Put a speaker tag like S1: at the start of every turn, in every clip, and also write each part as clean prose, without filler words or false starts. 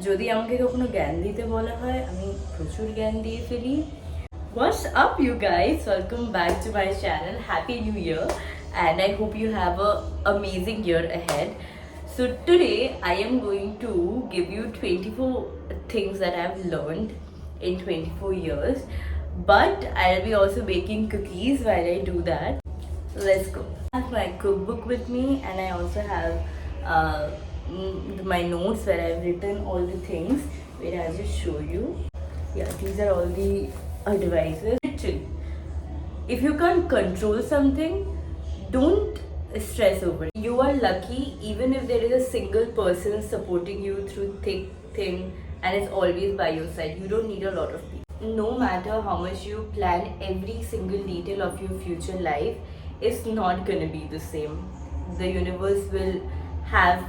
S1: যদি আমাকে কখনো জ্ঞান দিতে বলা হয় আমি প্রচুর জ্ঞান দিয়ে ফেলি। What's up you guys? Welcome back to my channel. Happy New Year and I hope you have a amazing year ahead. So today I am going to give you 24 things that I've learned in 24 years. But I'll be also baking cookies while I do that. So let's go. I have my cookbook with me and I also have my notes where I've written all the things. Wait, I'll just show you. Yeah, these are all the advices. Literally, if you can't control something, don't stress over it. You are lucky even if there is a single person supporting you through thick, thin, and it's always by your side. You don't need a lot of people. No matter how much you plan every single detail of your future life, it's not gonna be the same. The universe will have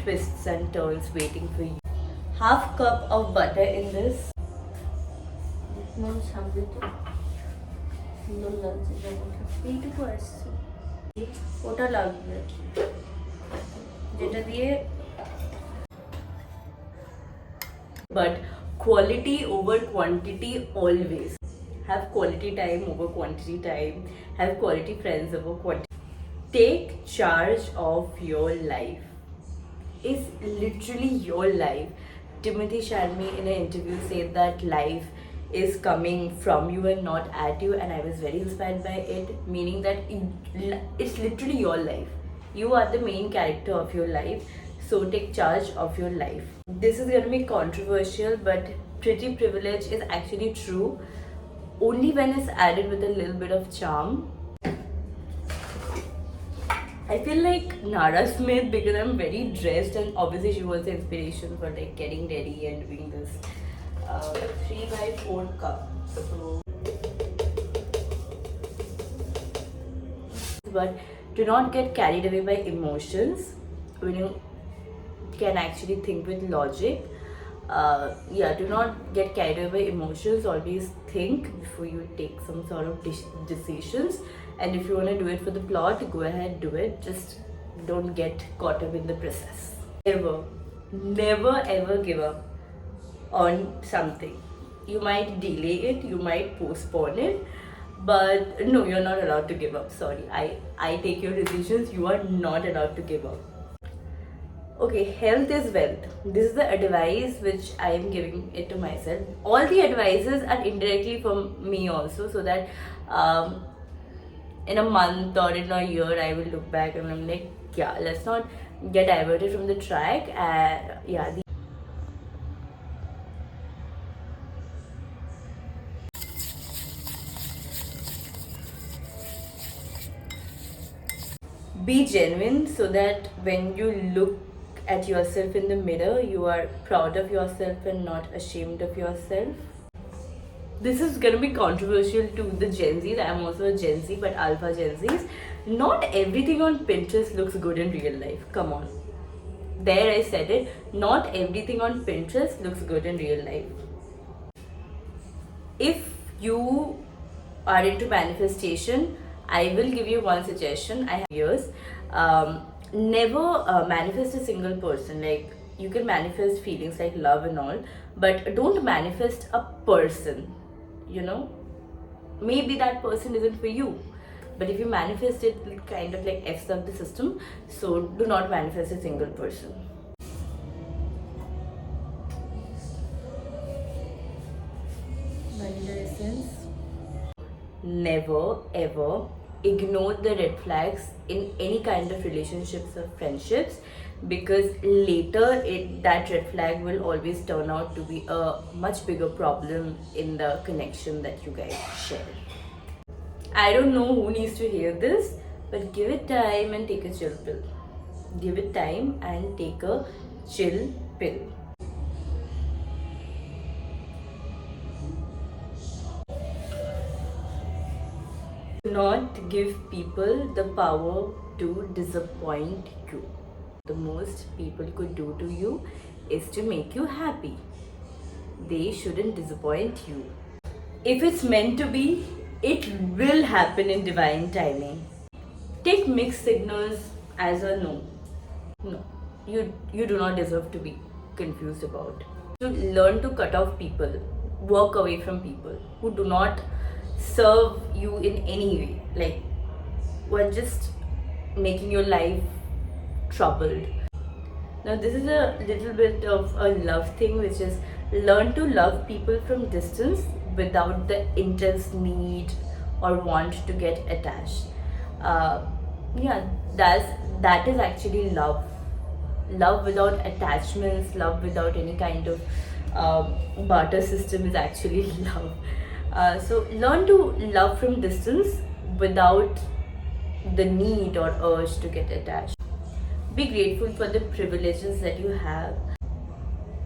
S1: twists and turns waiting for you. Half cup of butter in this. এইটুকু আসছে, ওটা লাগবে যেটা দিয়ে। But quality over quantity always. Have quality time over quantity time. Have quality friends over quantity. Take charge of your life. It's literally your life. Timothy Chalamet in an interview said that life is coming from you and not at you, and I was very inspired by it, meaning that it's literally your life. You are the main character of your life, so take charge of your life. This is going to be controversial, but pretty privilege is actually true only when it's added with a little bit of charm. I feel like Nara Smith because I'm very dressed, and obviously she was the inspiration for like getting ready and doing this 3x4 cup. So, but do not get carried away by emotions when you can actually think with logic. Do not get carried away by emotions. Always think before you take some sort of decisions. And if you want to do it for the plot, go ahead, do it. Just don't get caught up in the process. Never ever give up on something. You might delay it, you might postpone it, but no, you're not allowed to give up. Sorry, I take your decisions. You are not allowed to give up. Okay, health is wealth. This is the advice which I am giving it to myself. All the advices are indirectly from me also, so that in a month or in a year I will look back and I'm like, yeah, let's not get diverted from the track. Be genuine so that when you look at yourself in the mirror, you are proud of yourself and not ashamed of yourself. This is going to be controversial to the Gen Zs. I am also a Gen Z, but Alpha Gen Zs. Not everything on Pinterest looks good in real life. Come on. There I said it. Not everything on Pinterest looks good in real life. If you are into manifestation, I will give you one suggestion. I have years. Never manifest a single person. Like, you can manifest feelings like love and all, but don't manifest a person. You know, maybe that person isn't for you, but if you manifest it, it kind of like F's up the system. So do not manifest a single person. Vanilla essence. Never ever ignore the red flags in any kind of relationships or friendships, because later that red flag will always turn out to be a much bigger problem in the connection that you guys share. I don't know who needs to hear this, but give it time and take a chill pill. Give it time and take a chill pill. Do not give people the power to disappoint you. The most people could do to you is to make you happy. They shouldn't disappoint you. If it's meant to be, it will happen in divine timing. Take mixed signals as a no. No, you do not deserve to be. confused about. To learn to cut off people, walk away from people who do not serve you in any way, like who are just making your life troubled. Now, this is a little bit of a love thing, which is learn to love people from distance without the intense need or want to get attached. Yeah, that is actually love. Love without attachments, love without any kind of barter system is actually love. So learn to love from distance without the need or urge to get attached. Be grateful for the privileges that you have.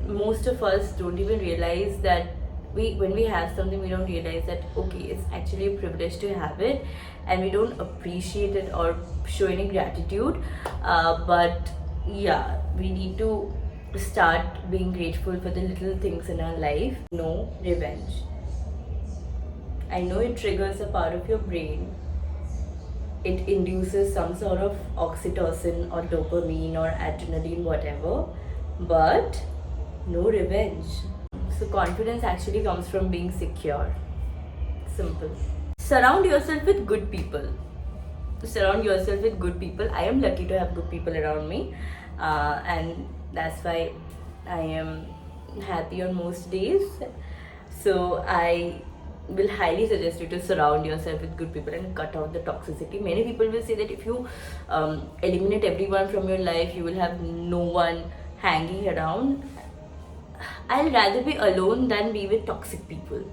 S1: Most of us don't even realize that when we have something, we don't realize that okay, it's actually a privilege to have it, and we don't appreciate it or show any gratitude. But yeah, we need to start being grateful for the little things in our life. No revenge. I know it triggers a part of your brain. It induces some sort of oxytocin or dopamine or adrenaline, whatever, but no revenge. So confidence actually comes from being secure. Simple. Surround yourself with good people. Surround yourself with good people. I am lucky to have good people around me, and that's why I am happy on most days. So I will highly suggest you to surround yourself with good people and cut out the toxicity. Many people will say that if you eliminate everyone from your life, you will have no one hanging around. I'll rather be alone than be with toxic people.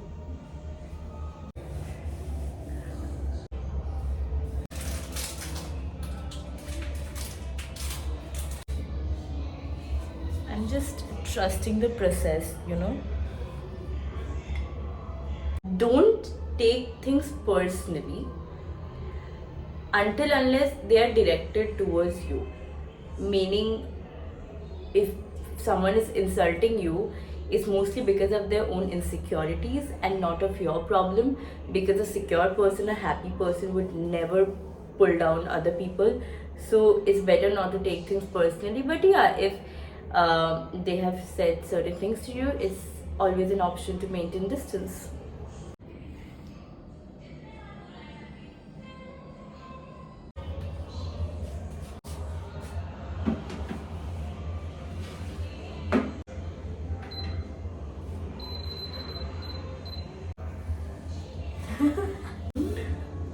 S1: I'm just trusting the process, Don't take things personally until unless they are directed towards you. Meaning, if someone is insulting you, it's mostly because of their own insecurities and not of your problem, because a secure person, a happy person would never pull down other people. So it's better not to take things personally. But yeah, if they have said certain things to you, it's always an option to maintain distance.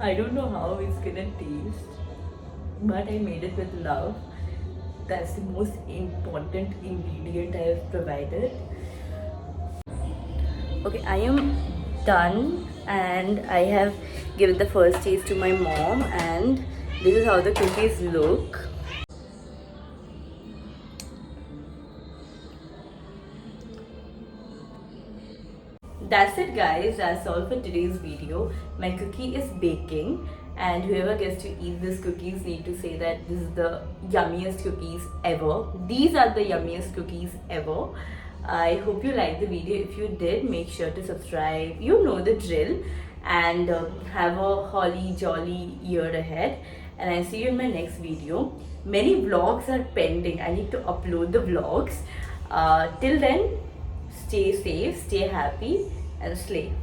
S1: I don't know how it's gonna taste, but I made it with love. That's the most important ingredient I have provided. Okay, I am done and I have given the first taste to my mom, and this is how the cookies look. That's it guys, that's all for today's video. My cookie is baking, and whoever gets to eat these cookies need to say that this is the yummiest cookies ever. These are the yummiest cookies ever. I hope you liked the video. If you did, make sure to subscribe. You know the drill. And have a holly jolly year ahead. And I see you in my next video. Many vlogs are pending. I need to upload the vlogs. Till then, stay safe, stay happy, and slay.